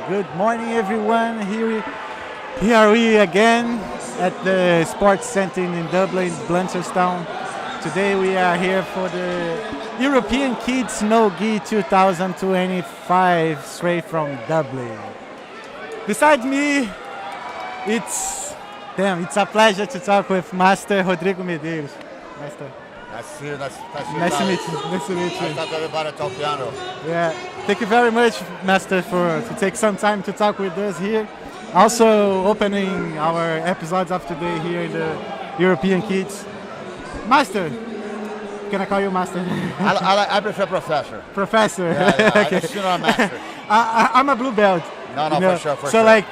Good morning, everyone. Here are we again at the Sports Center in Dublin, Blanchardstown. Today we are here for the European Kids No Gi 2025, straight from Dublin. Beside me, it's a pleasure to talk with Master Rodrigo Medeiros. Master. Nice to see you. Nice to meet you. Nice to meet you. Nice to talk to everybody at Talkeando. Yeah, thank you very much, Master, to take some time to talk with us here. Also opening our episodes of today here in the European Kids. Master, can I call you Master? I prefer Professor. Professor. Yeah, Okay. I'm Master. I'm a blue belt. No, for sure. So like,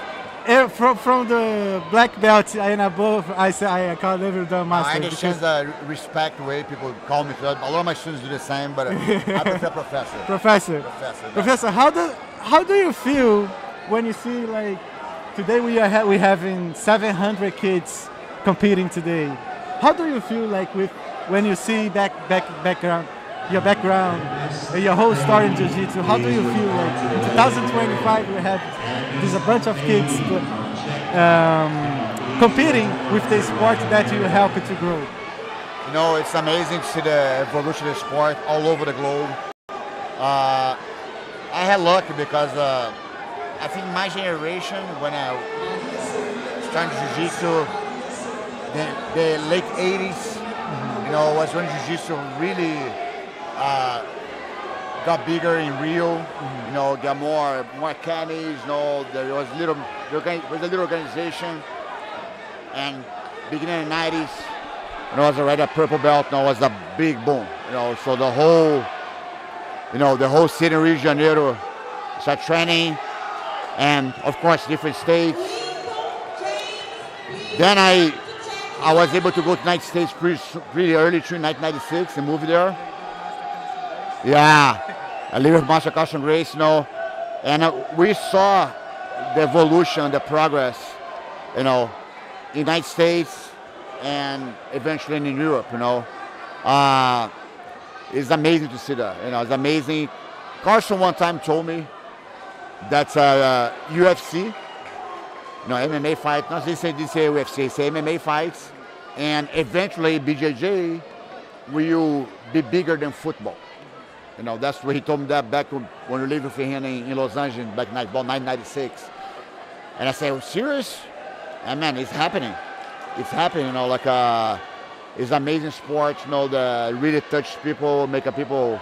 from the black belt and above, I call everyone Master. I understand the respect way people call me. A lot of my students do the same, but I prefer Professor. Professor, how do you feel when you see, like, today we having 700 kids competing today? How do you feel like when you see your background and your whole story in Jiu-Jitsu? How do you feel like in 2025 we have a bunch of kids competing with the sport that you help to grow? You know, it's amazing to see the evolution of the sport all over the globe. I had luck because I think my generation, when I started Jiu-Jitsu, the late 80s, you know, was when Jiu-Jitsu really got bigger in Rio. You know, got more academies. You know, there was a little organization, and beginning in the 90s, when I was already a purple belt, you know, was a big boom. You know, so the whole city in Rio de Janeiro started training, and of course different states. Then I was able to go to the United States pretty early through 1996 and move there. Yeah, I live with Master Carson Grace, you know, and we saw the evolution, the progress, you know, in the United States and eventually in Europe, you know. It's amazing to see that, you know, it's amazing. Carson one time told me that UFC, you know, MMA fight, not they say UFC, say MMA fights, and eventually BJJ will be bigger than football. You know, that's what he told me that back when we lived with him in Los Angeles back in about 1996. And I said, oh, serious? And man, it's happening. It's happening, you know, like it's amazing sport, you know, that really touch people, make people,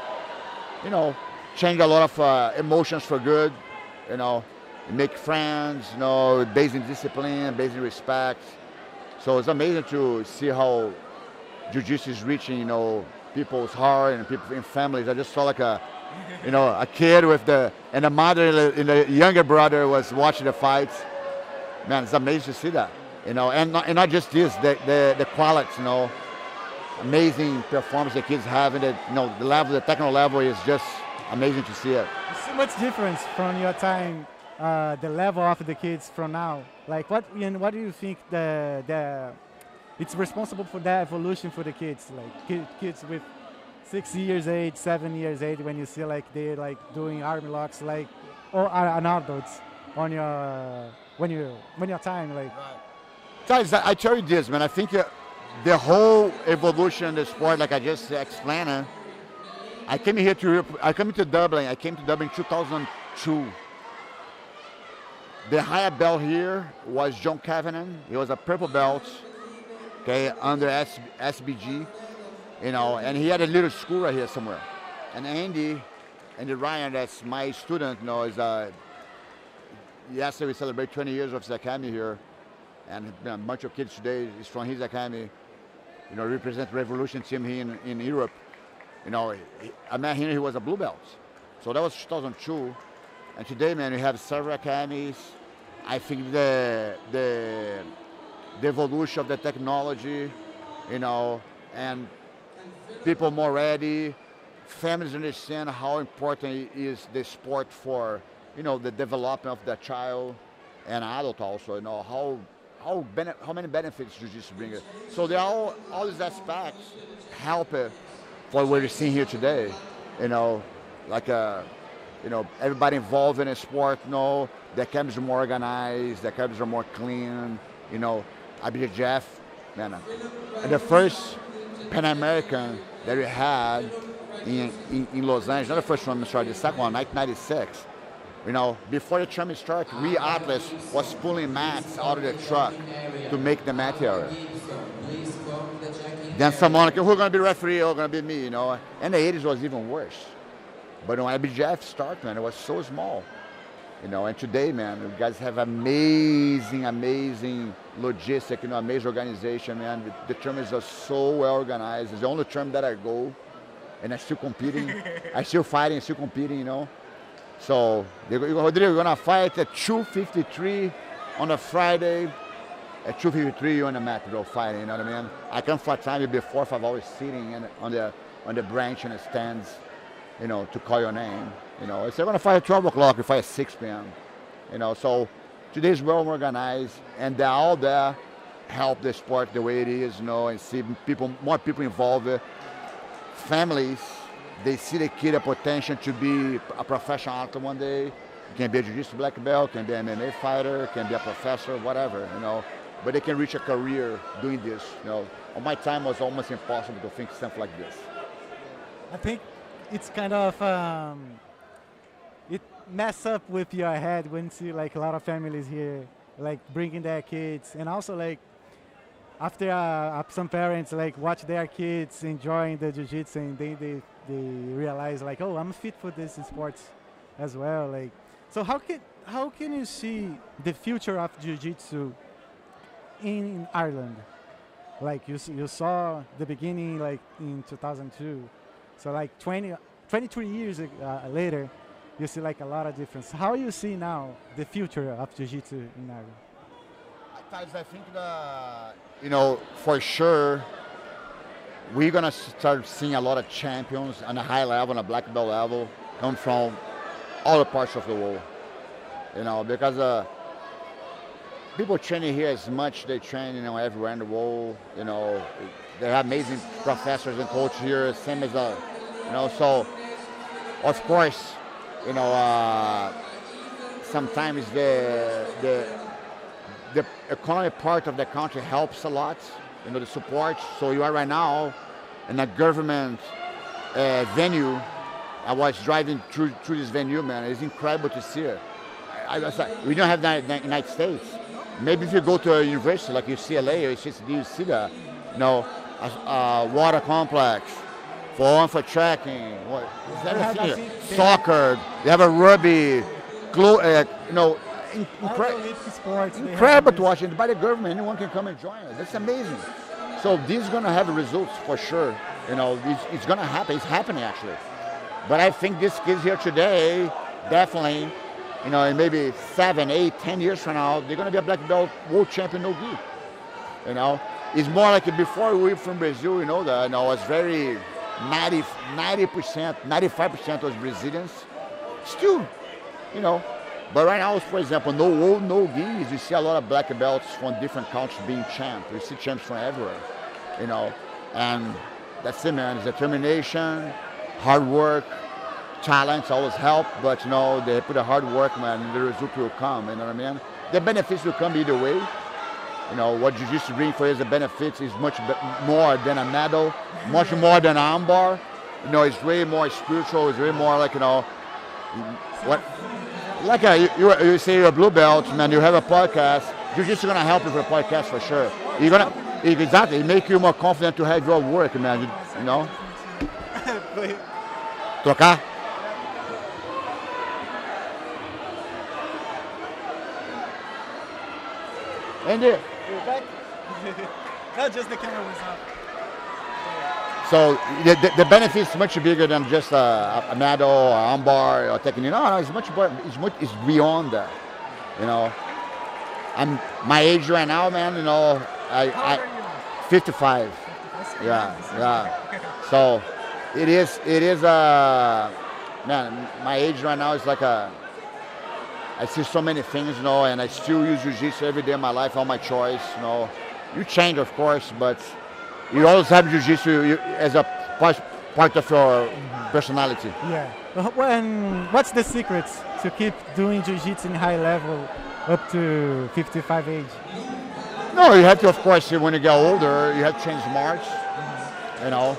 you know, change a lot of emotions for good, you know, make friends, you know, based in discipline, based in respect. So it's amazing to see how Jiu-Jitsu is reaching, you know, people's heart and people in families. I just saw like a kid and a mother and a younger brother was watching the fights. Man, it's amazing to see that, you know, and not just this, the quality, you know, amazing performance the kids have, and you know, the technical level is just amazing to see it. So much difference from your time, the level of the kids from now. Like, what do you think it's responsible for that evolution for the kids? Like kids with 6 years age, 7 years age, when you see like they're like doing arm locks, like, or an adults on your when your time, like. Guys, I tell you this, man. I think the whole evolution of the sport, like I just explained. I came to Dublin. I came to Dublin in 2002. The higher belt here was John Kavanagh. He was a purple belt, okay, under SBG, you know, and he had a little school right here somewhere. And Andy Ryan, that's my student, you know, is yesterday we celebrate 20 years of his academy here, and a bunch of kids today is from his academy, you know, represent Revolution team here in Europe. You know, I met him, he was a blue belt. So that was 2002. And today, man, we have several academies. I think the evolution of the technology, you know, and people more ready, families understand how important is the sport for, you know, the development of the child and adult also, you know, how many benefits Jiu-Jitsu bring. So there are all these aspects help it for what we're seeing here today, you know, like everybody involved in the sport, the camps are more organized, the camps are more clean, Ibjjf, man, the first Pan American that we had in Los Angeles, not the first one, I'm sorry, the second one, 1996. Before the tournament started, we Atlas was pulling mats out of the truck to make the mat area. Then someone like, who's going to be referee? Oh, going to be me, And the 80s was even worse. But when Ibjjf started, man, it was so small. And today, man, you guys have amazing logistic, amazing organization, man. The tournaments are so well organized. It's the only tournament that I go, and I'm still competing. I'm still fighting, still competing, So, Rodrigo, you're going to fight at 2:53 on a Friday. At 2:53, you're on the mat, bro, fighting, you know what I mean? I come for time before, 5 hours sitting on the branch in the stands, to call your name. If they're going to fight at 12 o'clock, you fight at 6 p.m. So today's well organized, and they're all there help the sport the way it is, and see more people involved. Families, they see the kid a potential to be a professional athlete one day. Can be a jiu-jitsu black belt, can be an MMA fighter, can be a professor, whatever, But they can reach a career doing this, On my time, it was almost impossible to think something like this. I think it's kind of it mess up with your head when you see like a lot of families here like bringing their kids, and also like after some parents like watch their kids enjoying the jiu-jitsu, and they realize like, oh, I'm fit for this sports as well. Like, so how can you see the future of jiu-jitsu in Ireland? Like you saw the beginning like in 2002, so like 23 years later, you see like a lot of difference. How you see now the future of jiu-jitsu in Ireland? I think that, for sure, we're going to start seeing a lot of champions on a high level, on a black belt level, come from all the parts of the world. Because people training here as much they train, everywhere in the world. They have amazing professors and coaches here, same as so of course, sometimes the economic part of the country helps a lot, the support. So you are right now in a government venue. I was driving through this venue, man. It's incredible to see it. We don't have that in the United States. Maybe if you go to a university like UCLA or HSD, you see that, a water complex for tracking, soccer. They have a rugby, incredible to watch. And by the government, anyone can come and join us. That's amazing. So this is going to have results for sure. It's going to happen. It's happening actually. But I think these kids here today, definitely, in maybe 7, 8, 10 years from now, they're going to be a black belt world champion no gi. It's more like before we were from Brazil, that was very 90%, 95% was Brazilians. Still, But right now, for example, no gis, you see a lot of black belts from different countries being champs. You see champs from everywhere, And that's it, man. It's determination, hard work, talents always help, but they put a hard work, man, and the result will come, you know what I mean? The benefits will come either way. What jiu-jitsu brings for you as a benefits is much more than a medal, much more than an armbar. It's way more spiritual, it's way more like, what, like you say you're a blue belt, man, you have a podcast, jiu-jitsu gonna help you for a podcast for sure. Exactly, it make you more confident to have your work, man, Trocar? Andy, You're back? No, just the camera was up. So the benefit is much bigger than just a medal or armbar or technique. No, it's much more. It's beyond that. I'm my age right now, man. How old are you? 55. Yeah. So it is man. My age right now is like I see so many things, and I still use jiu-jitsu every day of my life, all my choice, You change, of course, but you always have jiu-jitsu as a part of your personality. Yeah. What's the secret to keep doing jiu-jitsu in high level up to 55 age? No, you have to, of course, when you get older, you have to change march, you know.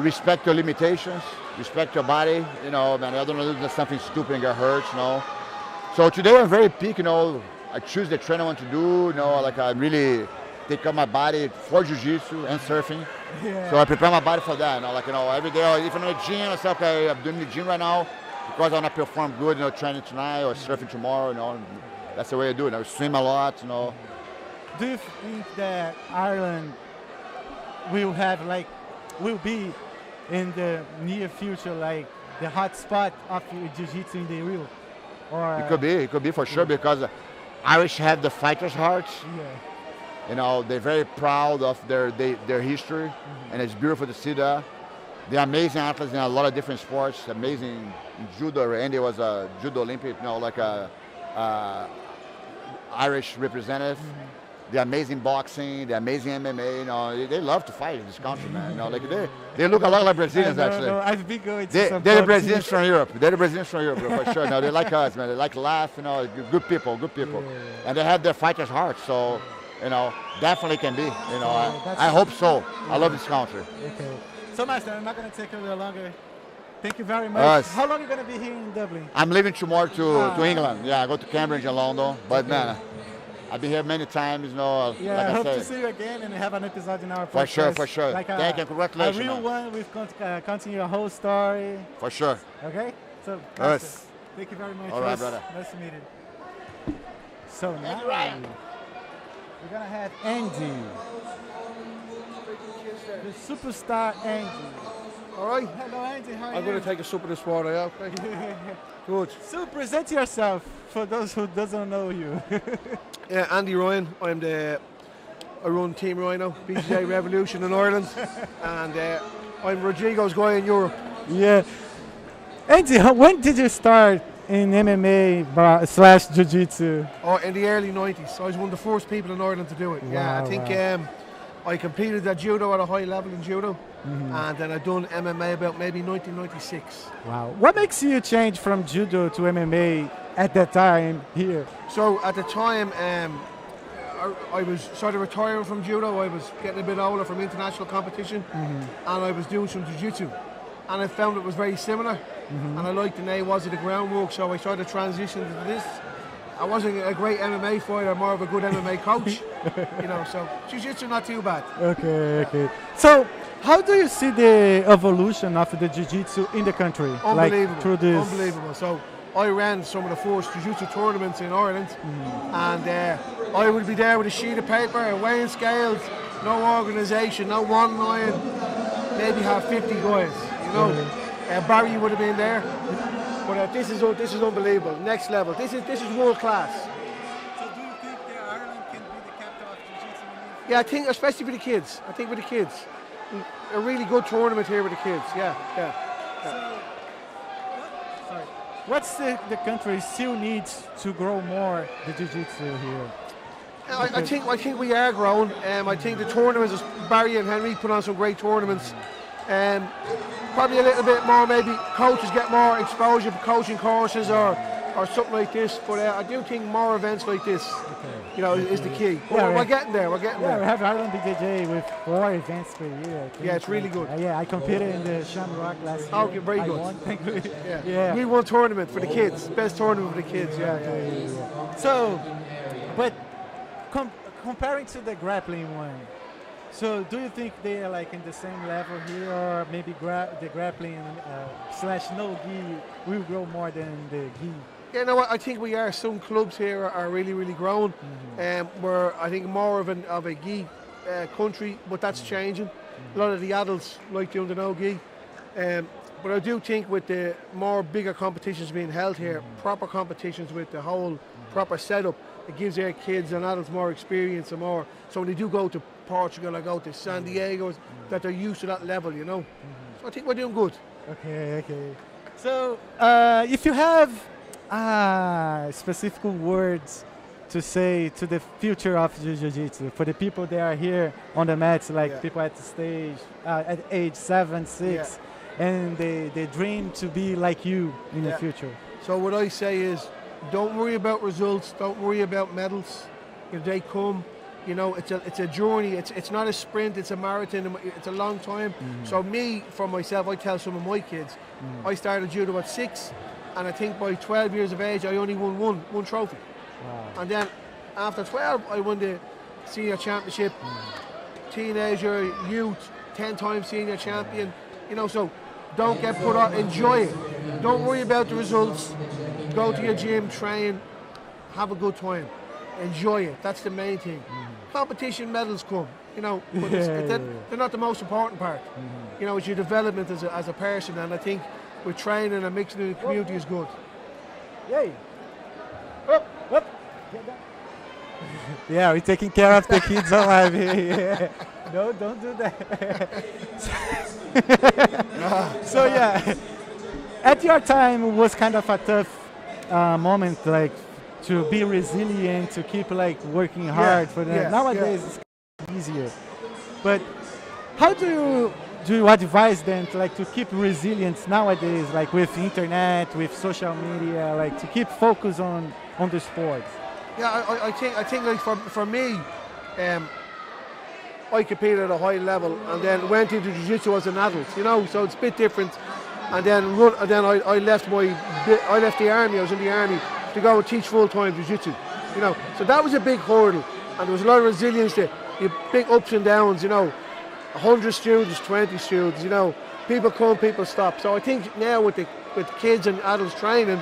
Respect your limitations, respect your body, you know, man, I don't know if there's something stupid and get hurt, you know. So today I'm very peak, you know, I choose the train I want to do, you know, like I really take care of my body for jiu-jitsu and surfing. Yeah. So I prepare my body for that, you know, like, you know, every day, if I'm in the gym, I say, okay, I'm doing the gym right now because I want to perform good, you know, training tonight or surfing tomorrow, you know, that's the way I do it. I swim a lot, you know. Do you think that Ireland will be in the near future like the hot spot of jiu-jitsu in the real? Or It could be for sure because Irish have the fighter's heart. Yeah. You know, they're very proud of their history, and it's beautiful to see that. They're amazing athletes in a lot of different sports. Amazing in judo. Andy was a judo Olympic, you know, like a Irish representative. They're amazing boxing. They're amazing MMA. You know, they love to fight in this country, man. You know, like they look a lot like Brazilians actually. No, I've been going to They're the Brazilians from Europe. They're the Brazilians from Europe for sure. No, they like us, man. They like to laugh. You know, good people, Yeah. and they have their fighters' heart. So, you know, definitely can be. You know, I hope so. I love this country. Okay. So, Master, I'm not going to take a little longer. Thank you very much. How long are you going to be here in Dublin? I'm leaving tomorrow to England. Yeah, I go to Cambridge and London. But man, I've been here many times. You know, yeah, like I hope say. to see you again and have an episode in our podcast. For sure. Like Thank you. Congratulations. A real man. one with continue your whole story. For sure. Okay? So, Yes. thank you very much. All right, brother. Nice to meet you. So now we're going to have Andy. The superstar Andy. All right. Hello, Andy. How are you? I'm going to take a sip of this water, yeah? Okay. Good. So present yourself for those who doesn't know you. Yeah, Andy Ryan. I run Team Rhino, BJJ Revolution in Ireland, and I'm Rodrigo's guy in Europe. Yeah. Andy, when did you start in MMA slash Jiu-Jitsu? Oh, in the early 90s. I was one of the first people in Ireland to do it. Yeah, Wow, I think I competed at judo at a high level in judo, and then I'd done MMA about maybe 1996. Wow. What makes you change from judo to MMA at that time here? So at the time, I was sort of retiring from judo. I was getting a bit older from international competition, and I was doing some jiu-jitsu, and I found it was very similar, and I liked the nawas of the groundwork, so I sort of transitioned into this. I wasn't a great MMA fighter, more of a good MMA coach, you know, so jiu-jitsu not too bad. Okay. So how do you see the evolution of the jiu-jitsu in the country? Unbelievable, Like through this? unbelievable. So I ran some of the first jiu-jitsu tournaments in Ireland, and I would be there with a sheet of paper, a weighing scales, no organisation, no one line, maybe have 50 guys, you know. Barry would have been there, but this is unbelievable, next level. This is world class. So do you think that Ireland can be the capital of jiu-jitsu? Yeah, I think especially for the kids. I think with the kids, a really good tournament here with the kids. Yeah. Sorry. What's the country still needs to grow more the jiu-jitsu here? I think we are growing. I think the tournaments, Barry and Henry put on some great tournaments. Probably a little bit more, maybe coaches get more exposure for coaching courses or something like this. But I do think more events like this, you know, is the key. But we're getting there. We're getting there. We have Ireland BJJ with 4 events per year. I think. Yeah, it's really good. Yeah, I competed in the Shamrock last year. Okay, very good. I won, thankfully. Yeah. We won tournament for the kids. Best tournament for the kids. Yeah. So, but comparing to the grappling one, so do you think they are like in the same level here, or maybe the grappling slash no gi will grow more than the gi? Yeah, no, I think we are. Some clubs here are really, really growing. We're, I think, more of a gi country, but that's changing. A lot of the adults like doing the no gi. But I do think with the more bigger competitions being held here, proper competitions with the whole proper setup, it gives their kids and adults more experience and more. So when they do go to Portugal or go to San Diego, that they're used to that level, you know. So I think we're doing good. Okay. So if you have specific words to say to the future of jiu-jitsu for the people that are here on the mats, like Yeah. people at the stage at age 7, 6, and they dream to be like you in the Yeah. future. So what I say is, don't worry about results. Don't worry about medals. If they come, you know, it's a journey. It's not a sprint. It's a marathon. It's a long time. So me, for myself, I tell some of my kids, I started judo at 6, and I think by 12 years of age, I only won one trophy. Wow. And then after 12, I won the senior championship, teenager, youth, 10 times senior champion. You know, so don't get put off. Enjoy it. Don't worry about the results. Go to your gym, train, have a good time. Enjoy it. That's the main thing. Competition medals come, you know, but they're not the most important part. You know, it's your development as a person, and I think with training and mixing in the community is good. Yay! Up, up. Yeah, we're taking care of the kids alive here. Yeah. No, don't do that. So yeah, at your time it was kind of a tough moment, like to be resilient, to keep like working hard for them. Nowadays it's easier. But how do you advise them to like to keep resilience nowadays, like with internet, with social media, like to keep focus on the sports? Yeah, I think like for me, I competed at a high level and then went into jiu-jitsu as an adult, you know, so it's a bit different. And then I left the army. I was in the army to go and teach full-time jiu-jitsu, you know. So that was a big hurdle, and there was a lot of resilience there. You big ups and downs, you know. 100 students, 20 students, you know. People come, people stop. So I think now with kids and adults training,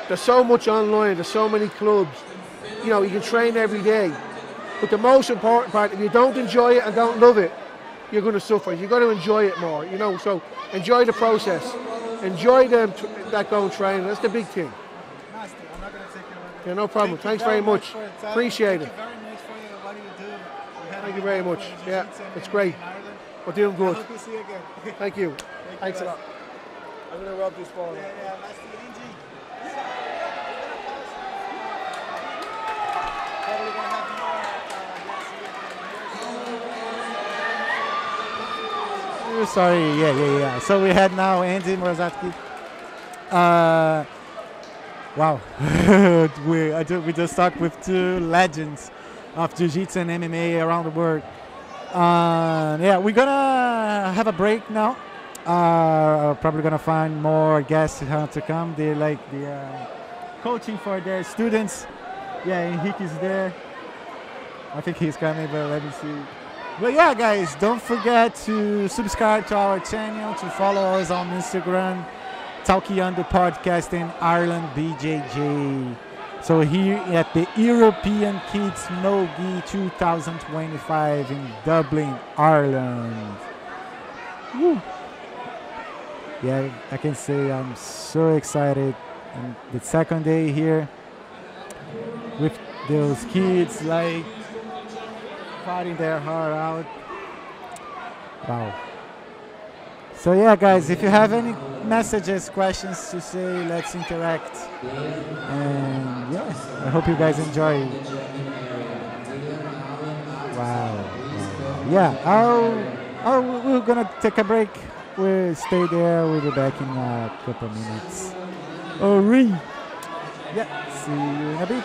there's so much online. There's so many clubs. You know, you can train every day. But the most important part, if you don't enjoy it and don't love it, you're going to suffer. You've got to enjoy it more, you know. So enjoy the process. Enjoy that going training. That's the big thing. Master, I'm not going to take your other. Yeah, no problem. Thank you Thanks very much. for your time. Appreciate it. Thank you very much for what you do. Thank you very much. Yeah, it's great. We're doing I good. hope to see you again. Thank you. Thanks a Master. lot. I'm going to rub this ball. Yeah, Master Inji. Probably gonna have more. Sorry, yeah. So we had now Andy Murzatsky. Wow, we just talked with two legends of Jiu-Jitsu and MMA around the world. Yeah, we're gonna have a break now. Probably gonna find more guests to come. They like the coaching for their students. Yeah, Enrique is there. I think he's coming, but let me see. But yeah, guys, don't forget to subscribe to our channel, to follow us on Instagram, Talkeando Podcast in Ireland, BJJ. So here at the European Kids No-Gi 2025 in Dublin, Ireland. Woo. Yeah, I can say I'm so excited. And the second day here with those kids like fighting their heart out. Wow. So yeah, guys, if you have any messages, questions to say, let's interact. And yeah, I hope you guys enjoy. Wow. Yeah, we're gonna take a break. We'll stay there. We'll be back in a couple minutes. Yeah, see you in a bit.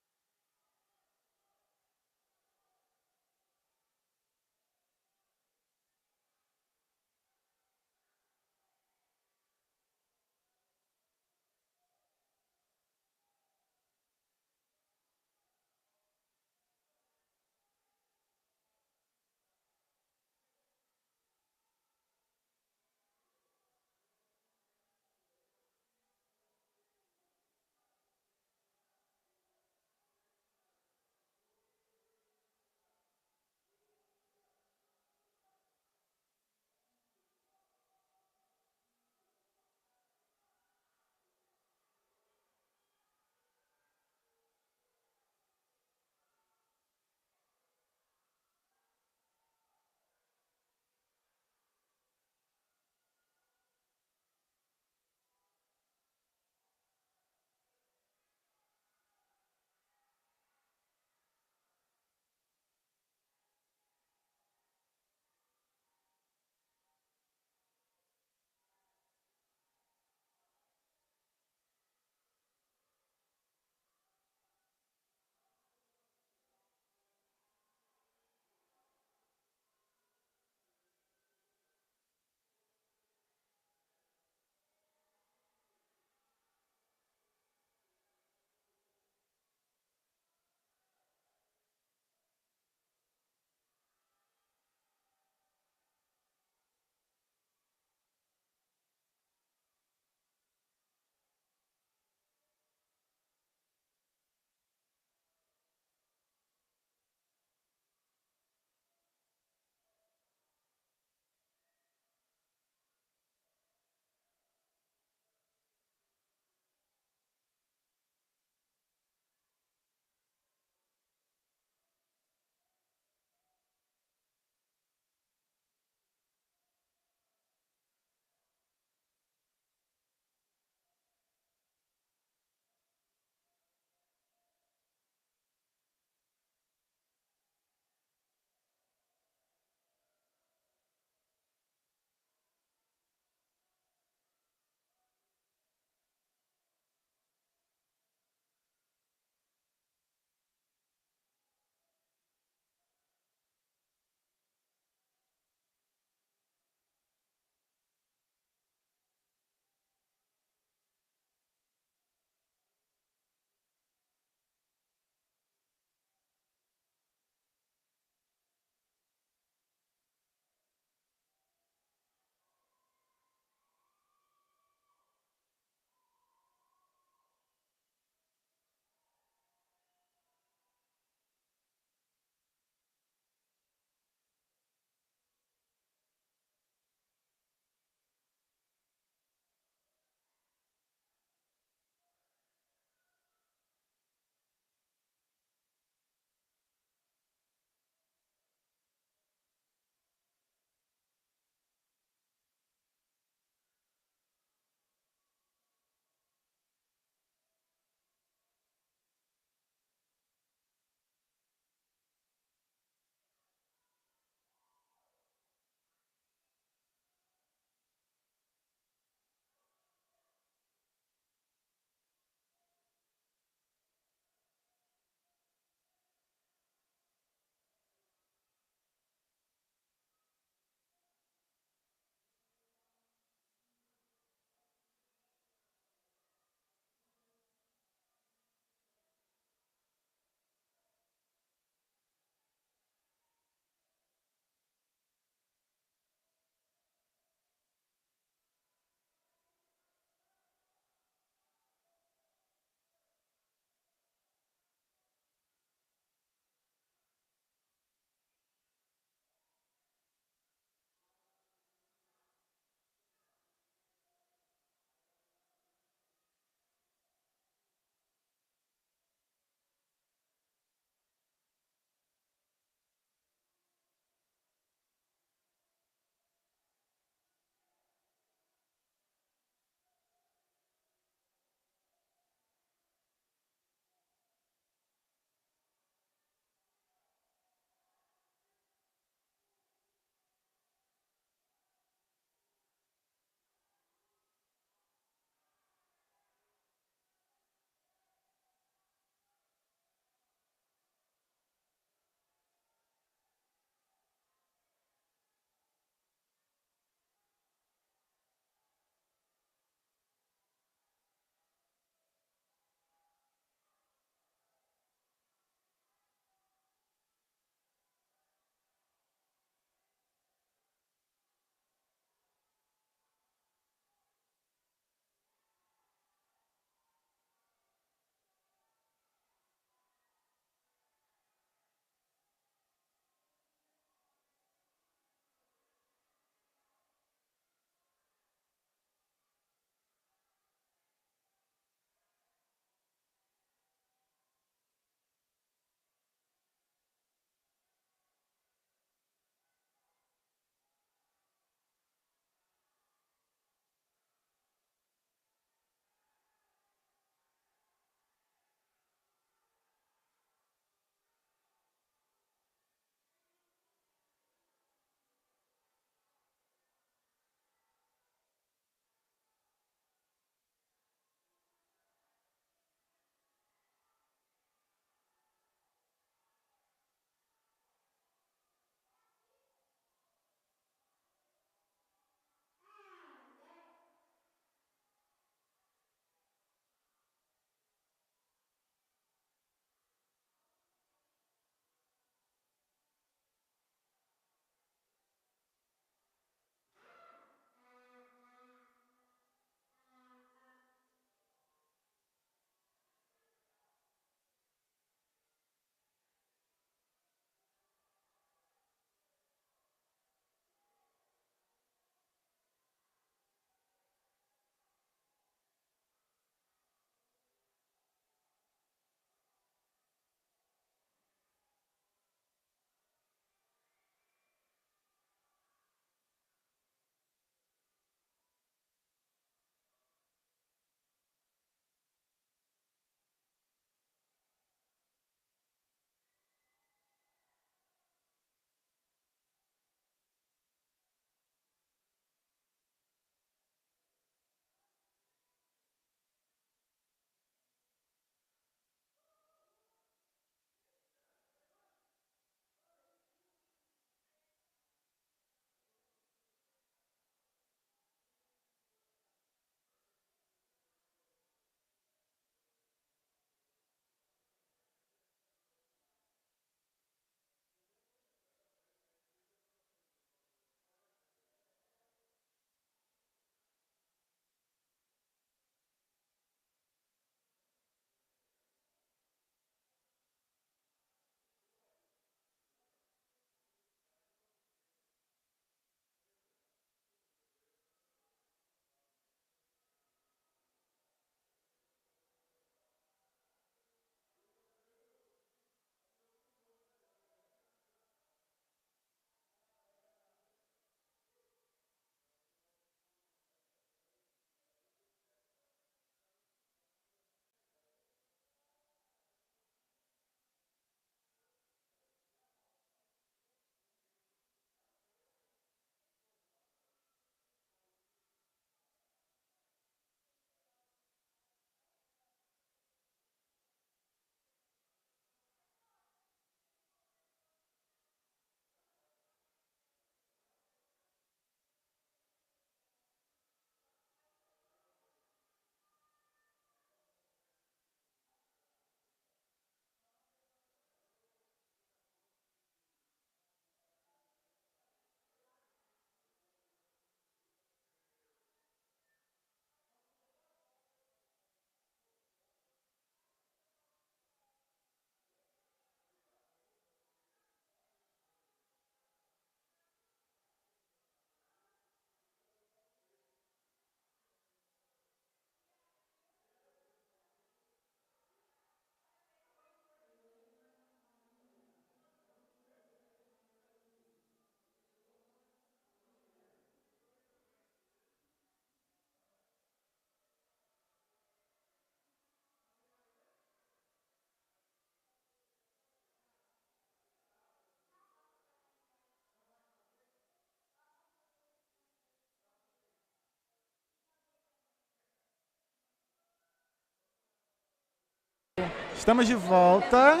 Estamos de volta.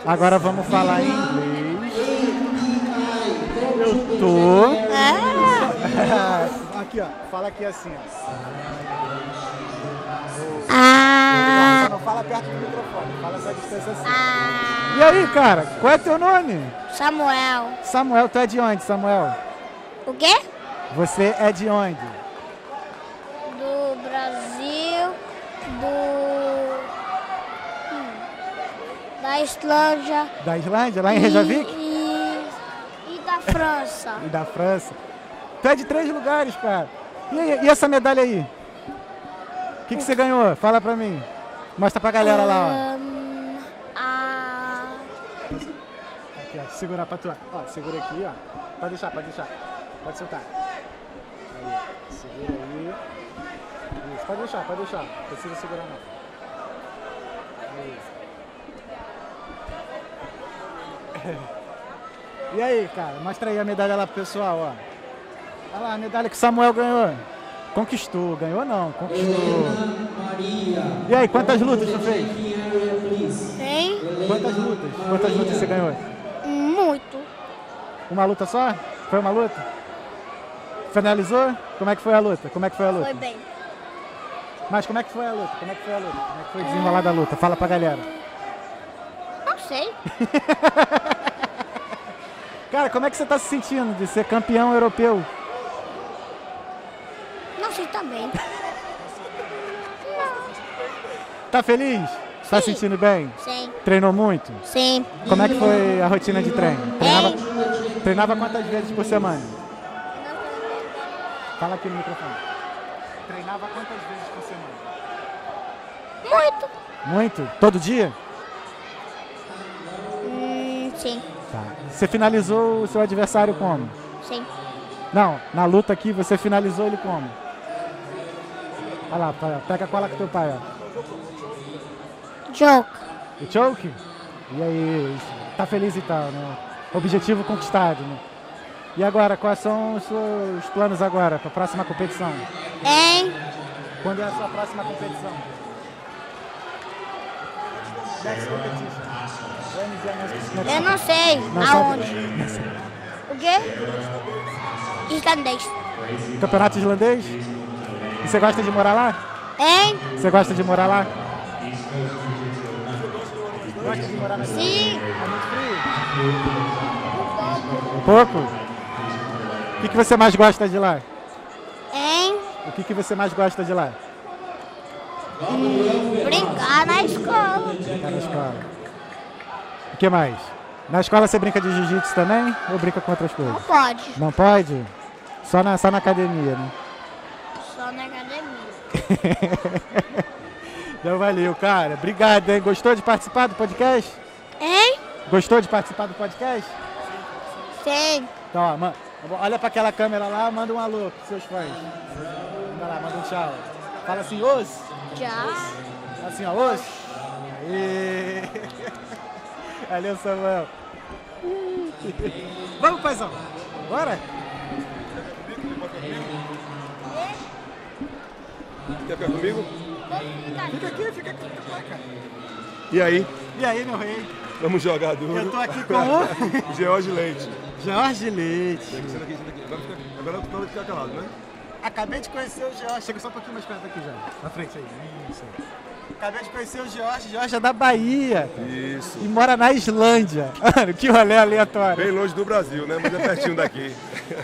Agora vamos falar em inglês. Eu tô... Aqui, ó. Fala aqui assim, ó. Só não fala perto do microfone. Fala essa distância assim. E aí, cara? Qual é teu nome? Samuel. Samuel, tu é de onde, Samuel? O quê? Você é de onde? Do Brasil, da Islândia. Da Islândia, lá em Reykjavik? E da França. E da França. Tu é de 3 lugares, cara. E essa medalha aí? O que você ganhou? Fala pra mim. Mostra pra galera lá, ó. Aqui, ó. Segurar pra tu. Ó, segura aqui, ó. Pode deixar, pode deixar. Pode soltar. Aí, segura aí. Isso, pode deixar, pode deixar. Não precisa segurar não. Isso. E aí, cara? Mostra aí a medalha lá pro pessoal, ó. Olha lá, a medalha que o Samuel ganhou. Conquistou. Ganhou não, conquistou. E aí, quantas lutas tu fez? Tem? Quantas lutas? Quantas lutas você ganhou? Muito. Uma luta só? Foi uma luta? Finalizou? Como é que foi a luta? Como é que foi a luta? Foi bem. Mas como é que foi a luta? Como é que foi a luta? Como é que foi desenrolar da luta? Fala pra galera. Não sei. Cara, como é que você tá se sentindo de ser campeão europeu? Não sei também. Tá feliz? Tá se sentindo bem? Sim. Treinou muito? Sim. Como é que foi a rotina de treino? Treinava quantas vezes por semana? Fala aqui no microfone. Treinava quantas vezes por semana? Muito. Muito? Todo dia? Sim. Tá. Você finalizou o seu adversário como? Sim. Não, na luta aqui você finalizou ele como? Olha lá, pega a cola com teu pai, ó. Joke. O choke? E aí, tá feliz e tal, né? Objetivo conquistado, né? E agora, quais são os seus planos agora para a próxima competição? Hein? Quando é a sua próxima competição? Next competition. When is your next Eu não sei Não sabe? aonde. O quê? Islandês. Campeonato islandês? E você gosta de morar lá? Hein? Você gosta de morar lá? Gosta de morar na Sim. É muito frio? Um pouco? O que você mais gosta de lá? Hein? O que você mais gosta de lá? Brincar na escola. Brincar na escola. O que mais? Na escola você brinca de jiu-jitsu também? Ou brinca com outras coisas? Não pode. Não pode? Só na academia, né? Só na academia. Então valeu, cara. Obrigado, hein? Gostou de participar do podcast? Hein? Gostou de participar do podcast? Sim. Então, ó, olha pra aquela câmera lá, manda um alô pros seus fãs. Manda lá, manda um tchau. Fala assim, os. Tchau. Fala assim, ó, os. Aê. Valeu, Samuel. Vamos, paizão. Bora? Quer ficar comigo? Fica aqui, fica aqui. E aí? E aí, meu rei? Vamos jogar duro. Eu tô aqui com o George Leite. Jorge Leite. Senta aqui, senta aqui. Agora tu pode ficar calado, né? Acabei de conhecer o Jorge. Chega só um pouquinho mais perto aqui já. Na frente aí. Isso aí. Acabei de conhecer o Jorge. Jorge é da Bahia. Isso. E mora na Islândia. Mano, que rolê aleatório. Bem longe do Brasil, né? Mas é pertinho daqui.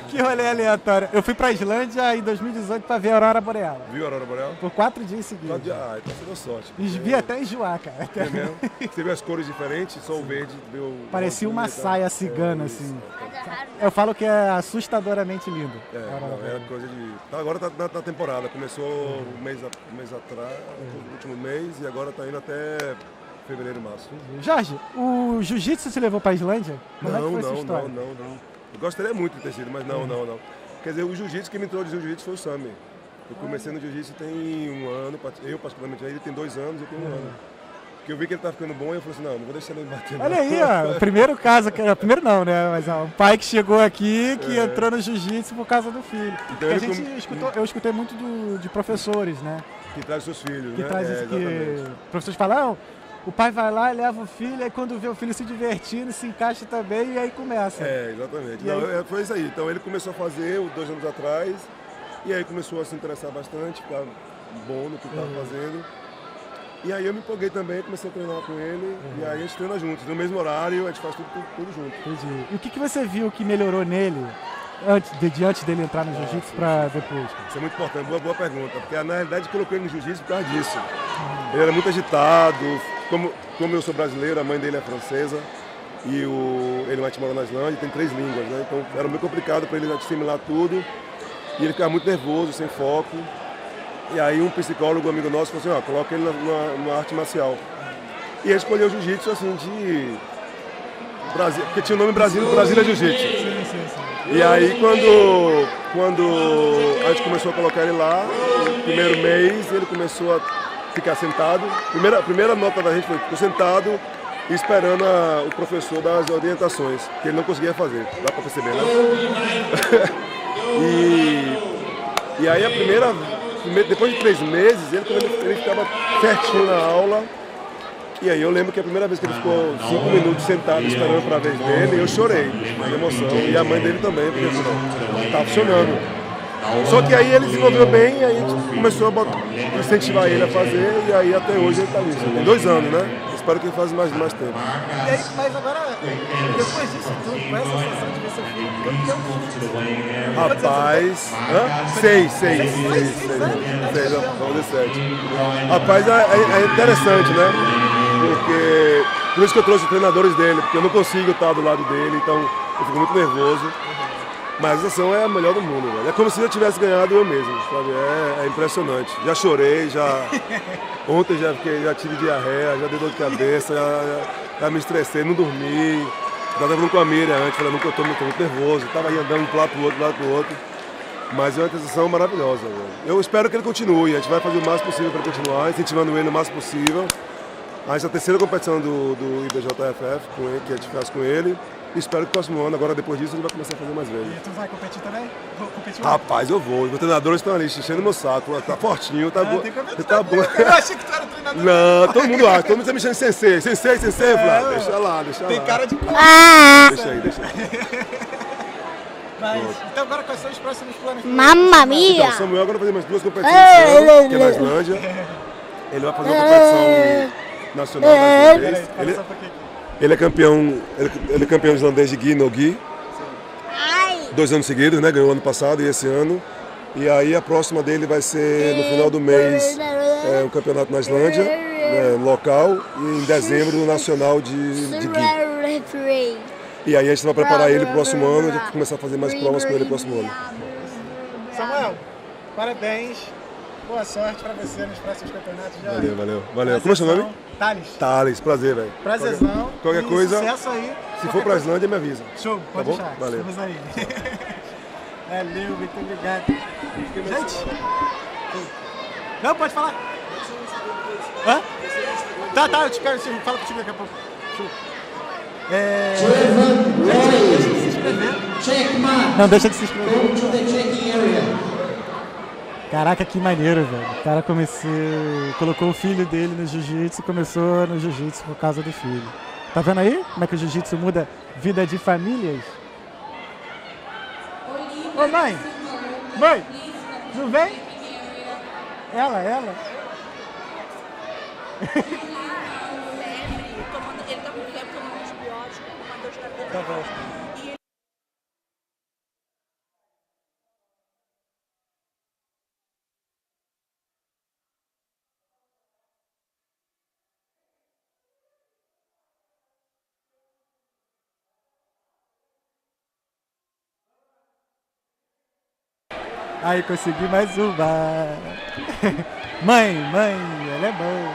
Que rolê aleatório. Eu fui pra Islândia em 2018 pra ver a Aurora Boreal. Viu a Aurora Boreal? Por 4 dias seguidos. Ah, então você deu sorte. Vi até enjoar, cara. É mesmo? Você viu as cores diferentes, só o verde deu... Parecia uma rosinha e tal. saia cigana, assim. Eu falo que é assustadoramente lindo. É, não, é coisa de... Tá, agora tá na temporada. Começou um mês atrás, o último mês, e agora tá indo até fevereiro, março. Jorge, o jiu-jitsu se levou pra Islândia? Como é que Não, foi essa não, história? não. Eu gostaria muito de ter sido, mas não. Quer dizer, o jiu-jitsu, quem me introduziu o jiu-jitsu foi o Sami. Eu comecei no jiu-jitsu tem um ano, eu particularmente, ele tem 2 anos, eu tenho 1 ano. Porque eu vi que ele tá ficando bom e eu falei assim, não vou deixar ele me bater. Olha aí, ó, o primeiro caso, primeiro não, né, mas ó, um pai que chegou aqui, que entrou no jiu-jitsu por causa do filho. Então, Porque eu escutei muito de professores, né, Que traz seus filhos, que né? traz isso, que exatamente. professores falam, o pai vai lá, leva o filho, aí quando vê o filho se divertindo, se encaixa também e aí começa. Exatamente. E aí? Não, foi isso aí. Então ele começou a fazer 2 anos atrás, e aí começou a se interessar bastante, ficar bom no que estava fazendo. E aí eu me empolguei também, comecei a treinar com ele, e aí a gente treina juntos, no mesmo horário, a gente faz tudo junto. Entendi. E o que você viu que melhorou nele antes dele entrar no jiu-jitsu para depois? Isso é muito importante, boa pergunta, porque na realidade eu coloquei ele no jiu-jitsu por causa disso. Ele era muito agitado, como eu sou brasileiro, a mãe dele é francesa, e ele vai morar na Islândia, tem 3 línguas, né? Então era muito complicado para ele assimilar tudo, e ele ficava muito nervoso, sem foco. E aí um psicólogo, amigo nosso, falou assim, coloca ele numa arte marcial. E ele escolheu o jiu-jitsu assim de Brasil, porque tinha o nome Brasília Jiu-Jitsu. E aí quando a gente começou a colocar ele lá, no primeiro mês ele começou a ficar sentado. A primeira nota da gente foi ficou sentado e esperando o professor dar as orientações, que ele não conseguia fazer, dá para perceber, né? e aí depois de 3 meses, ele ficava certinho na aula. E aí eu lembro que a primeira vez que ele ficou 5 minutos sentado esperando para a vez dele, eu chorei de emoção. E a mãe dele também, porque estava funcionando. Só que aí ele desenvolveu bem, e aí a gente começou a incentivar ele a fazer, e aí até hoje ele está nisso. Tem 2 anos, né? Espero que ele faça mais tempo. E aí, mas agora, depois disso tudo, com essa sensação de ver seu filho campeão de jiu-jitsu. Rapaz, 6, vamos de 7. Rapaz, é interessante, né? Porque, por isso que eu trouxe os treinadores dele, porque eu não consigo estar do lado dele, então eu fico muito nervoso. Mas a ação é a melhor do mundo, velho. É como se eu tivesse ganhado eu mesmo, sabe? É impressionante. Já chorei, ontem já tive diarreia, já dei dor de cabeça, já me estressei, não dormi. Estava falando com a Miriam antes, falando que eu estou muito nervoso, estava aí andando de um lado pro outro. Mas é uma sensação maravilhosa, velho. Eu espero que ele continue, a gente vai fazer o máximo possível para ele continuar, incentivando ele o máximo possível. A gente é a 3ª competição do Ibjjf que a gente faz com ele. Espero que no próximo ano, agora depois disso, ele vai começar a fazer mais vezes. E tu vai competir também? Rapaz, eu vou. Os meus treinadores estão ali, enchendo meu saco. Tá fortinho, tá bom. Tá bom. Eu achei que tu era treinador. Não, todo mundo acha. Todo mundo tá me chamando de sensei. Sensei, Flávio. Deixa lá. Tem cara de... Deixa aí. Mas, então agora quais são os próximos planos? Mamma mia! Então, Samuel agora vai fazer mais 2 competições esse ano, que é na Islândia. Ele vai fazer uma competição nacional da Islândia. Ele é campeão islandês de gi no gi. 2 anos seguidos, né? Ganhou ano passado e esse ano. E aí a próxima dele vai ser no final do mês um campeonato na Islândia, local, e em dezembro o nacional de gi. E aí a gente vai preparar ele para o próximo ano, a gente vai começar a fazer mais provas com ele no próximo ano. Samuel, parabéns. Boa sorte pra você nos próximos campeonatos. Valeu. Como é seu nome? Thales, prazer, velho. Prazerzão. Qualquer coisa, sucesso aí. Se for pra Islândia, me avisa. Show, pode bom? deixar. Valeu. Estamos aí. Valeu, muito obrigado. Gente. Não, pode falar. Hã? Tá, eu te quero, fala contigo daqui a pouco. Show. Deixa de se inscrever. Não, deixa de se inscrever. Caraca, que maneiro, velho. O cara colocou o filho dele no jiu-jitsu e começou no jiu-jitsu por causa do filho. Tá vendo aí como é que o jiu-jitsu muda vida de famílias? Ô mãe, não vem? Ela. Ele tá com tempo tomando antibiótico, uma dor de cabeça. Tá bom. Aí consegui mais uma. Mãe, ela é boa.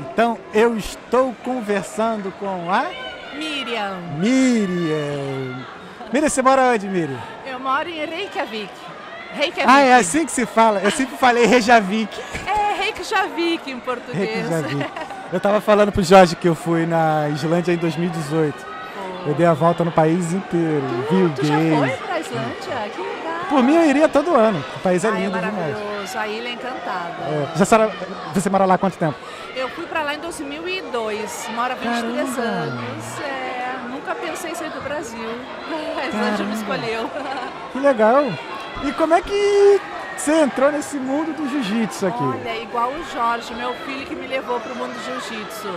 Então eu estou conversando com a Miriam. Miriam, você mora onde, Miriam? Eu moro em Reykjavik. Ah, é assim que se fala? Eu sempre falei Reykjavik. É Reykjavik em português. Reykjavik. Eu tava falando pro Jorge que eu fui na Islândia em 2018. Eu dei a volta no país inteiro, vi o Tu já foi pra Islândia? Que legal! Por mim, eu iria todo ano. O país é Ai, é lindo demais. maravilhoso. A ilha é encantada. Você mora lá há quanto tempo? Eu fui pra lá em 2002, moro há 23 Caramba! anos. Nunca pensei em sair do Brasil. Mas hoje me escolheu. Que legal! E como é que você entrou nesse mundo do jiu-jitsu aqui? Olha, igual o Jorge, meu filho que me levou pro mundo do jiu-jitsu.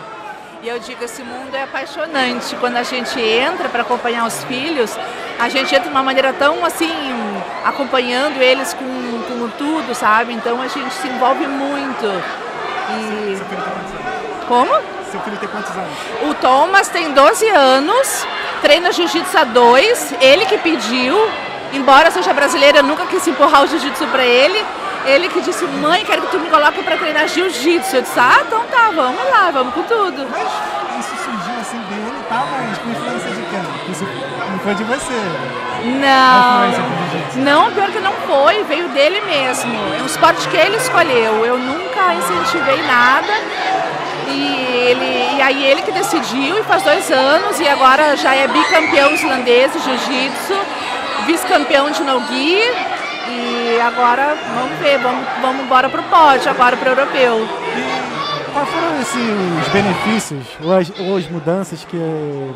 E eu digo, esse mundo é apaixonante. Quando a gente entra para acompanhar os filhos, a gente entra de uma maneira tão assim, acompanhando eles com tudo, sabe? Então a gente se envolve muito. E... Seu filho tem quantos anos? Como? Seu filho tem quantos anos? O Thomas tem 12 anos, treina jiu-jitsu há 2, ele que pediu. Embora seja brasileiro, eu nunca quis empurrar o jiu-jitsu para ele. Ele que disse, mãe, quero que tu me coloque para treinar jiu-jitsu. Eu disse, então tá, vamos lá, vamos com tudo. Mas isso surgiu assim dele e tal, mas com influência de quem? Isso não foi de você? Não, pior que não foi, veio dele mesmo. É um esporte que ele escolheu, eu nunca incentivei nada. E aí ele que decidiu e faz 2 anos e agora já é bicampeão islandês de jiu-jitsu, vice-campeão de no-gi. E agora, vamos ver, vamos embora pro pódio, agora pro europeu. E quais foram os benefícios ou as mudanças que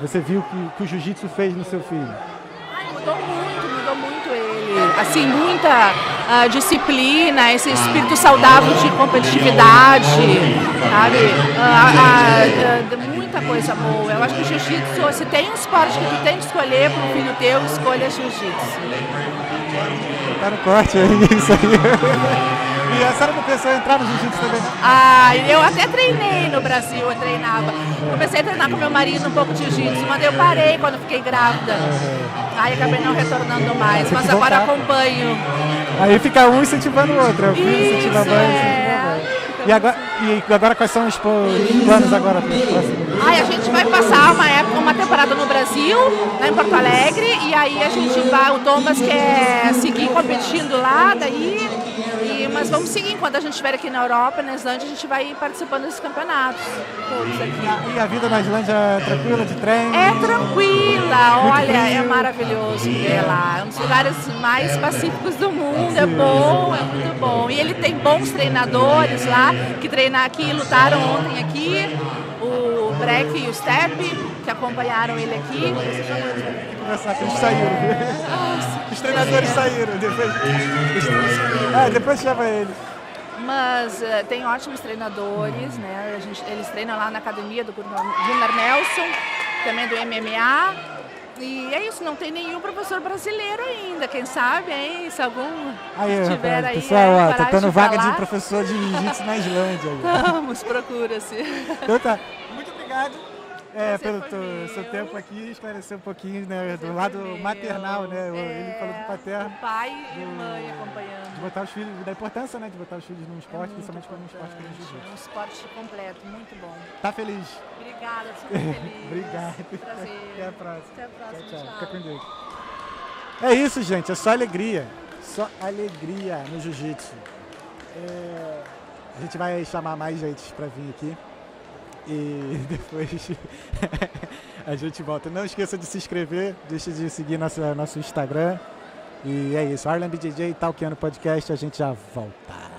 você viu que o jiu-jitsu fez no seu filho? Mudou muito ele. Assim, muita disciplina, esse espírito saudável de competitividade, sabe? Muita coisa boa. Eu acho que o jiu-jitsu, se tem um esporte que tu tem que escolher para um filho teu, escolha jiu-jitsu. Tá no corte, é isso aí. E a senhora não pensou em entrar no jiu-jitsu também? Eu até treinei no Brasil, eu treinava. Comecei a treinar com meu marido um pouco de jiu-jitsu, mas eu parei quando fiquei grávida. Aí acabei não retornando mais, mas agora acompanho. Aí fica um incentivando o outro, o filho incentivando o outro. E agora quais são os planos agora para os próximos? A gente vai passar uma temporada no Brasil, lá em Porto Alegre, e aí a gente vai, o Thomas quer seguir competindo lá, mas vamos seguir enquanto a gente estiver aqui na Europa, na Islândia, a gente vai ir participando desses campeonatos todos aqui. E a vida na Islândia é tranquila de treino? É tranquila, olha, é maravilhoso viver lá. É um dos lugares mais pacíficos do mundo, é bom, é muito bom. E ele tem bons treinadores lá, que treinam aqui, lutaram ontem aqui, o Breck e o Step, que acompanharam ele aqui. Conversar, que eles saíram. Os treinadores saíram. Depois chama ele. Mas tem ótimos treinadores, né? Eles treinam lá na academia do Gunnar Nelson, também do MMA. E é isso, não tem nenhum professor brasileiro ainda, quem sabe, hein? Se algum tiver aí. Pessoal, tá tendo vaga de professor de jiu-jitsu na Islândia. Vamos, procura-se. Então tá. Muito obrigado. Pelo seu tempo aqui, esclarecer um pouquinho, né, do lado maternal, né? Ele falou do paterno. Pai e mãe acompanhando. De botar os filhos, da importância, né, de botar os filhos num esporte, principalmente como um esporte que é um esporte completo, muito bom. Tá feliz? Obrigada, super feliz. Obrigado. Prazer. Até a próxima. Até a próxima. Tchau. Fica com Deus. É isso, gente, é só alegria. Só alegria no jiu-jitsu. A gente vai chamar mais gente pra vir aqui. E depois a gente volta. Não esqueça de se inscrever, deixa de seguir nosso Instagram. E é isso, Ibjjf, Talkeando Podcast, a gente já volta.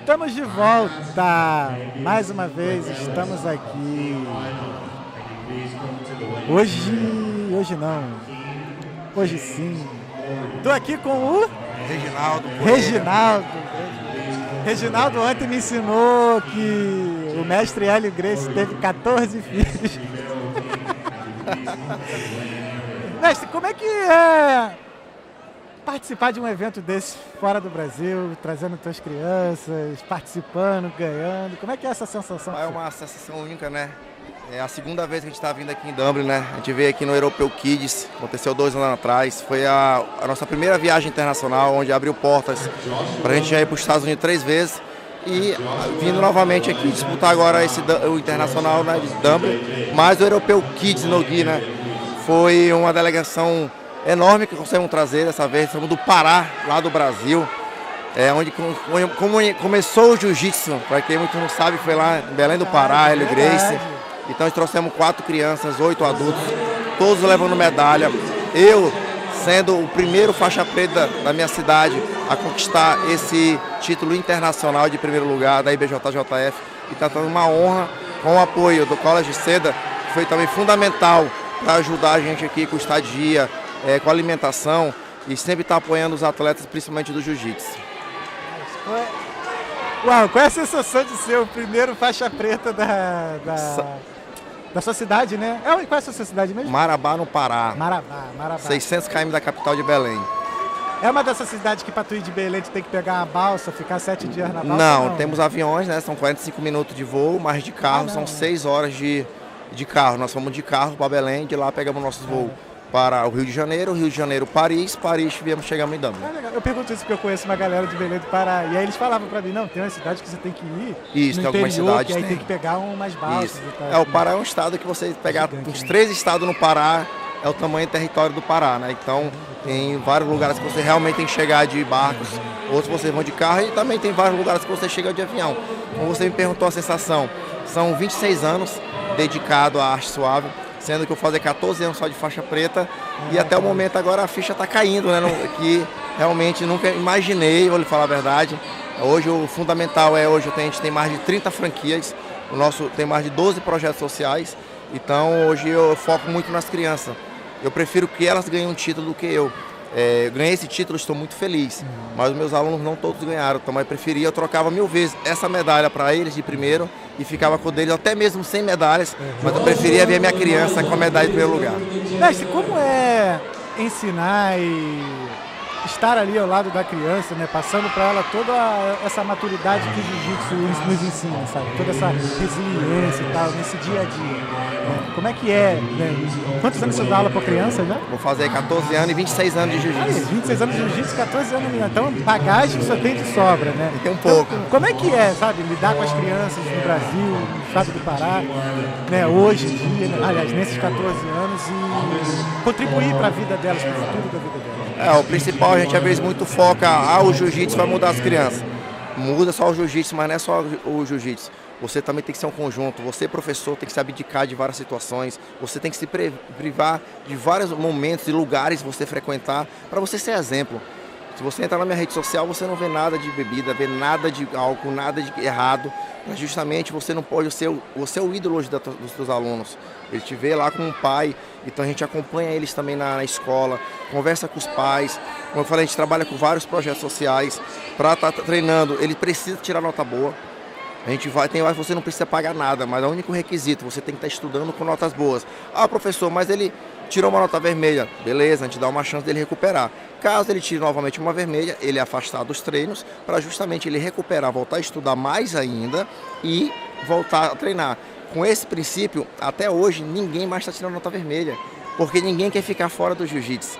Estamos de volta. Mais uma vez estamos aqui. Hoje não. Hoje sim. Estou aqui com o Reginaldo ontem me ensinou que o mestre Hélio Gracie teve 14 filhos. Mestre, como é que é participar de um evento desse fora do Brasil, trazendo tuas crianças, participando, ganhando? Como é que é essa sensação? É uma sensação única, né? É a segunda vez que a gente está vindo aqui em Dublin, né? A gente veio aqui no Europeu Kids, aconteceu 2 anos atrás. Foi a nossa primeira viagem internacional, onde abriu portas para a gente já ir para os Estados Unidos 3 vezes. E vindo novamente aqui disputar agora o Internacional, né, de Dublin, mais o Europeu Kids no Gui, né? Foi uma delegação enorme que conseguimos trazer dessa vez. Fomos do Pará, lá do Brasil, onde começou o jiu-jitsu. Para quem muito não sabe, foi lá em Belém do Pará, Hélio Gracie. Então nós trouxemos 4 crianças, 8 adultos, todos levando medalha. Eu sendo o primeiro faixa preta da minha cidade a conquistar esse título internacional de primeiro lugar da Ibjjf. E está dando uma honra com o apoio do College Seda, que foi também fundamental para ajudar a gente aqui com estadia, com alimentação, e sempre está apoiando os atletas, principalmente do jiu-jitsu. Uau, qual é a sensação de ser o primeiro faixa preta da sua cidade, né? Qual é a sua cidade mesmo? Marabá, no Pará. Marabá. 600 km da capital de Belém. É uma dessas cidades que para tu ir de Belém tu tem que pegar uma balsa, ficar 7 dias na balsa? Não, temos aviões, né? São 45 minutos de voo, mas de carro são 6 horas de carro. Nós fomos de carro para Belém, de lá pegamos nossos voos para o Rio de Janeiro, Paris, chegamos em Dublin. Legal. Eu pergunto isso porque eu conheço uma galera de Belém do Pará, e aí eles falavam para mim, não, tem uma cidade que você tem que ir, isso, no tem interior, algumas cidades que aí tem que pegar umas balsas isso. e tal. O Pará é um estado que você pegar uns 3 estados no Pará, é o tamanho do território do Pará, né? Então tem vários lugares que você realmente tem que chegar de barcos, outros você vão de carro, e também tem vários lugares que você chega de avião. Como você me perguntou a sensação, são 26 anos dedicado à arte suave, sendo que eu fazer 14 anos só de faixa preta, e até o momento agora a ficha está caindo, né? Que realmente nunca imaginei, vou lhe falar a verdade. Hoje o fundamental hoje a gente tem mais de 30 franquias, o nosso tem mais de 12 projetos sociais, então hoje eu foco muito nas crianças. Eu prefiro que elas ganhem um título do que eu. Ganhei esse título, estou muito feliz, mas os meus alunos não todos ganharam, então eu preferia, eu trocava 1000 vezes essa medalha para eles de primeiro e ficava com deles até mesmo sem medalhas, mas eu preferia ver a minha criança com a medalha em primeiro lugar. Mestre, como é ensinar e estar ali ao lado da criança, né, passando para ela toda essa maturidade que o jiu-jitsu nos ensina, sabe? Toda essa resiliência e tal, nesse dia a dia. Né? Como é que é? Né? Quantos anos você dá aula para criança já? Vou fazer 14 anos e 26 anos de jiu-jitsu. 26 anos de jiu-jitsu, 14 anos de... Então, bagagem só tem de sobra, né? Tem um pouco. Então, como é que é, sabe? Lidar com as crianças no Brasil, no estado do Pará, né? Hoje em dia, né? Aliás, nesses 14 anos, e contribuir para a vida delas, para o futuro da vida delas. O principal, a gente às vezes muito foca, o jiu-jitsu vai mudar as crianças. Muda só o jiu-jitsu, mas não é só o jiu-jitsu. Você também tem que ser um conjunto. Você, professor, tem que se abdicar de várias situações. Você tem que se privar de vários momentos e lugares você frequentar para você ser exemplo. Se você entrar na minha rede social, você não vê nada de bebida, vê nada de álcool, nada de errado. Mas justamente você não pode ser o ídolo hoje dos seus alunos. Ele te vê lá como um pai, então a gente acompanha eles também na escola, conversa com os pais. Como eu falei, a gente trabalha com vários projetos sociais para estar treinando. Ele precisa tirar nota boa. A gente você não precisa pagar nada, mas é o único requisito, você tem que estar estudando com notas boas. Professor, mas ele tirou uma nota vermelha. Beleza, a gente dá uma chance dele recuperar. Caso ele tire novamente uma vermelha, ele é afastado dos treinos para justamente ele recuperar, voltar a estudar mais ainda e voltar a treinar. Com esse princípio, até hoje, ninguém mais está tirando nota vermelha, porque ninguém quer ficar fora do jiu-jitsu.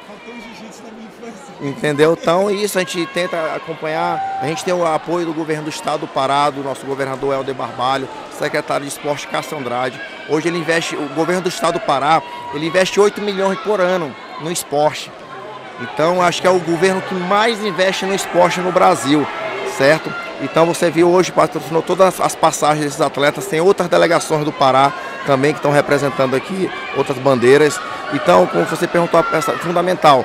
Entendeu? Então isso a gente tenta acompanhar. A gente tem o apoio do governo do estado do Pará, do nosso governador Helder Barbalho, secretário de esporte Cássio Andrade. Hoje o governo do estado do Pará, ele investe 8 milhões por ano no esporte. Então acho que é o governo que mais investe no esporte no Brasil, certo? Então você viu hoje, patrocinou todas as passagens desses atletas, tem outras delegações do Pará também que estão representando aqui, outras bandeiras. Então, como você perguntou, é fundamental.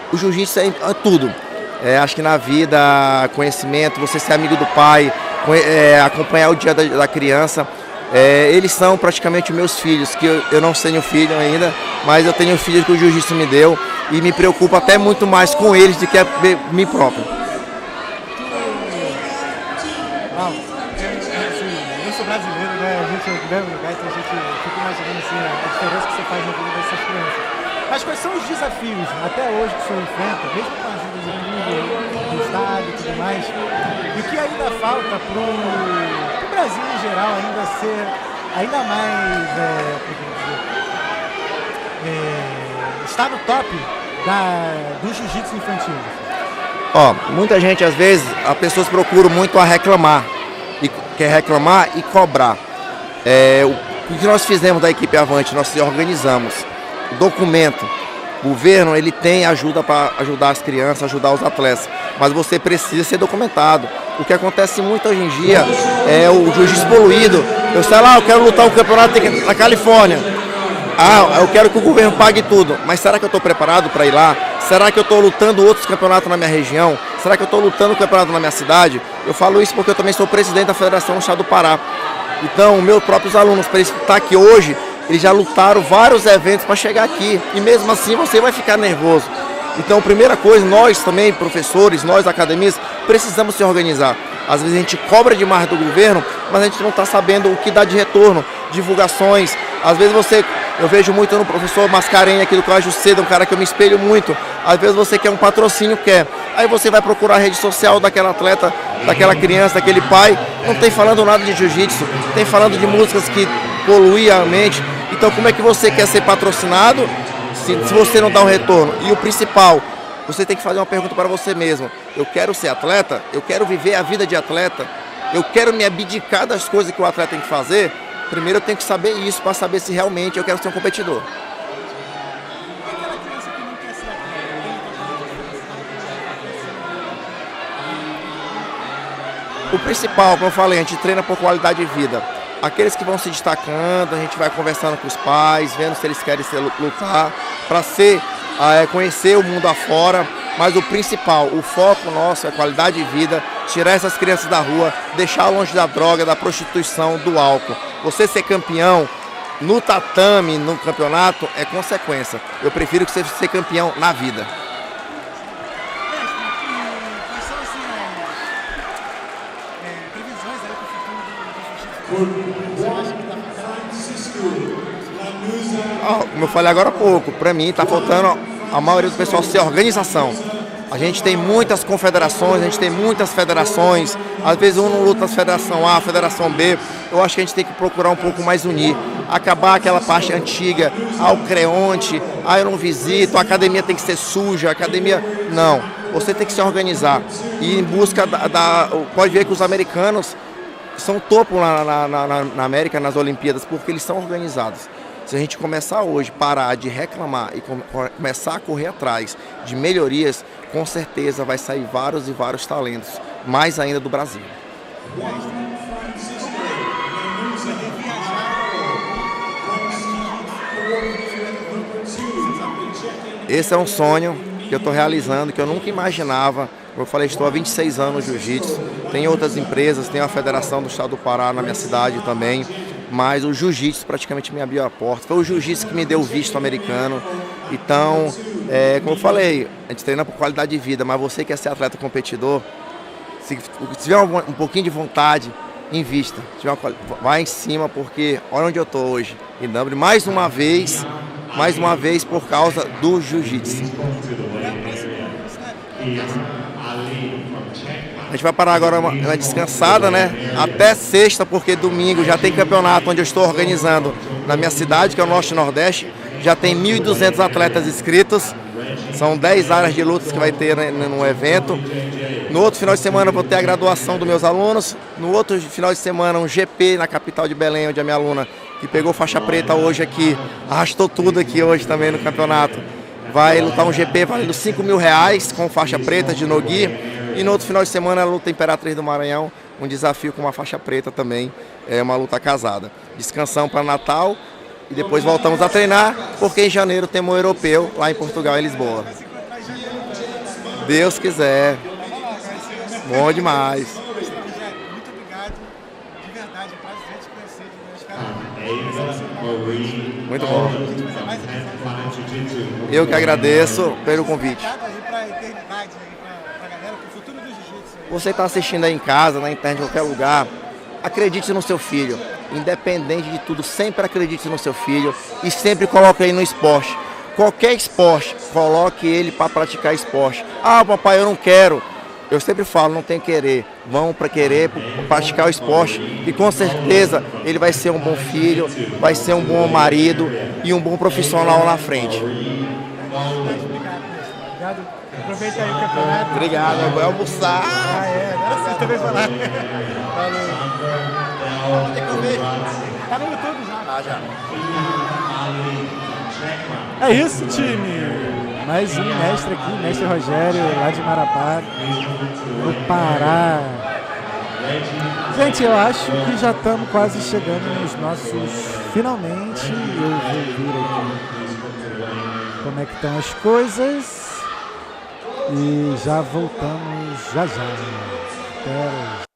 O jiu-jitsu é tudo. Acho que na vida, conhecimento, você ser amigo do pai, acompanhar o dia da criança. Eles são praticamente meus filhos, que eu não tenho filho ainda, mas eu tenho filhos que o jiu-jitsu me deu e me preocupa até muito mais com eles do que a mim próprio. Eu sou brasileiro, né? A gente é do mesmo lugar, então a gente fica imaginando assim, a diferença que você faz na vida dessas crianças. Mas quais são os desafios até hoje que o senhor enfrenta, mesmo com a ajuda de tudo, do Estado e tudo mais? E o que ainda falta para o Brasil em geral ainda ser ainda mais estar no top do jiu-jitsu infantil? Muita gente, às vezes, as pessoas procuram muito a reclamar, quer reclamar e cobrar. O que nós fizemos da equipe Avante, nós se organizamos. O documento, o governo, ele tem ajuda para ajudar as crianças, ajudar os atletas, mas você precisa ser documentado. O que acontece muito hoje em dia é o jiu-jitsu poluído. Eu sei lá, eu quero lutar um campeonato na Califórnia. Eu quero que o governo pague tudo, mas será que eu estou preparado para ir lá? Será que eu estou lutando outros campeonatos na minha região? Será que eu estou lutando um campeonato na minha cidade? Eu falo isso porque eu também sou presidente da Federação do Estado do Pará. Então, meus próprios alunos, para eles estar aqui hoje, eles já lutaram vários eventos para chegar aqui. E mesmo assim você vai ficar nervoso. Então, primeira coisa, nós também, professores, nós, academias, precisamos se organizar. Às vezes a gente cobra demais do governo, mas a gente não está sabendo o que dá de retorno, divulgações. Às vezes eu vejo muito no professor Mascarenhas aqui do Colégio Cedo, um cara que eu me espelho muito. Às vezes você quer um patrocínio, aí você vai procurar a rede social daquela atleta, daquela criança, daquele pai, não tem falando nada de jiu-jitsu, tem falando de músicas que poluem a mente. Então como é que você quer ser patrocinado se você não dá um retorno? E o principal, você tem que fazer uma pergunta para você mesmo. Eu quero ser atleta? Eu quero viver a vida de atleta? Eu quero me abdicar das coisas que o atleta tem que fazer? Primeiro eu tenho que saber isso para saber se realmente eu quero ser um competidor. O principal, como eu falei, a gente treina por qualidade de vida. Aqueles que vão se destacando, a gente vai conversando com os pais, vendo se eles querem lutar, para conhecer o mundo afora. Mas o principal, o foco nosso é a qualidade de vida, tirar essas crianças da rua, deixar longe da droga, da prostituição, do álcool. Você ser campeão no tatame, no campeonato, é consequência. Eu prefiro que você seja campeão na vida. Como eu falei agora há pouco, para mim está faltando a maioria do pessoal ser organização. A gente tem muitas confederações, a gente tem muitas federações, às vezes um não luta na federação A, federação B. Eu acho que a gente tem que procurar um pouco mais unir, acabar aquela parte antiga, o creonte, eu não visito, a academia tem que ser suja, a academia... Não, você tem que se organizar e em busca pode ver que os americanos são topo na América, nas Olimpíadas, porque eles são organizados. Se a gente começar hoje, parar de reclamar e começar a correr atrás de melhorias, com certeza vai sair vários e vários talentos, mais ainda do Brasil. Esse é um sonho que eu estou realizando, que eu nunca imaginava. Como eu falei, estou há 26 anos no jiu-jitsu, tem outras empresas, tem a Federação do Estado do Pará na minha cidade também, mas o jiu-jitsu praticamente me abriu a porta. Foi o jiu-jitsu que me deu o visto americano. Então, como eu falei, a gente treina por qualidade de vida, mas você que quer ser atleta competidor, se tiver um pouquinho de vontade, invista. Vai em cima, porque olha onde eu estou hoje. Em Dublin, mais uma vez por causa do jiu-jitsu. A gente vai parar agora uma descansada, né? Até sexta, porque domingo já tem campeonato onde eu estou organizando na minha cidade, que é o Norte e Nordeste. Já tem 1.200 atletas inscritos. São 10 áreas de lutas que vai ter no evento. No outro final de semana eu vou ter a graduação dos meus alunos. No outro final de semana um GP na capital de Belém, onde a minha aluna, que pegou faixa preta hoje aqui, arrastou tudo aqui hoje também no campeonato, vai lutar um GP valendo R$5.000 com faixa preta de no-gi. E no outro final de semana a luta Imperatriz do Maranhão, um desafio com uma faixa preta também, é uma luta casada. Descansão para Natal e depois voltamos a treinar, porque em janeiro temos o europeu lá em Portugal, em Lisboa. Deus quiser. Bom demais. Muito bom. A gente fazer mais episódios. Eu que agradeço pelo convite. Recado aí pra eternidade, aí pra galera, pro futuro do jiu-jitsu. Você está assistindo aí em casa, na internet, em qualquer lugar, acredite no seu filho. Independente de tudo, sempre acredite no seu filho e sempre coloque ele no esporte. Qualquer esporte, coloque ele para praticar esporte. Ah, papai, eu não quero. Eu sempre falo, não tem querer. Vão para querer, pra praticar o esporte e com certeza ele vai ser um bom filho, vai ser um bom marido e um bom profissional lá na frente. Obrigado. Aproveita aí o campeonato. Obrigado, eu vou almoçar. Ah, é. Agora sim também falar. Onde é que eu vejo? Tá no YouTube já. Ah, já. É isso, time. Mais um mestre aqui, mestre Rogério, lá de Marabá, no Pará. Gente, eu acho que já estamos quase chegando nos nossos finalmente. Eu vou ver aqui como é que estão as coisas. E já voltamos já. Até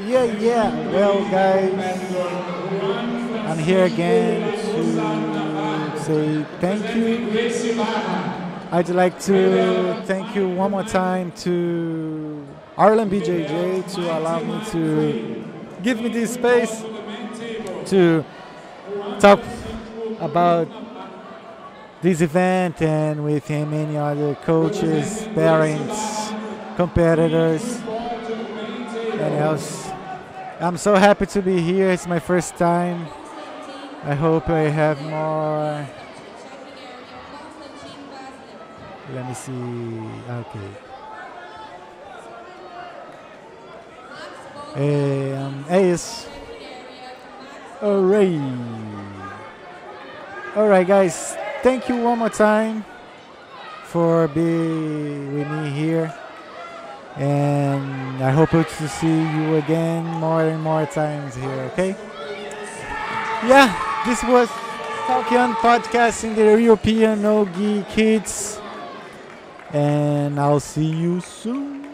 Yeah. Well, guys, I'm here again to say thank you. I'd like to thank you one more time to Arlen BJJ to allow me to give me this space to talk about this event and with many other coaches, parents, competitors, and else. I'm so happy to be here. It's my first time. I hope I have more. Let me see. Okay. É isso. Alright, guys. Thank you one more time for being with me here. And I hope to see you again more and more times here, okay? Yeah, this was Talkeando podcast in the European No-Gi Kids. And I'll see you soon.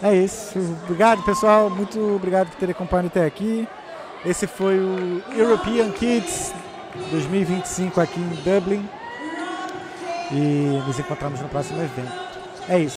É isso. Obrigado, pessoal. Muito obrigado por terem acompanhado até aqui. Esse foi o European Kids 2025 aqui em Dublin. E nos encontramos no próximo evento. É isso.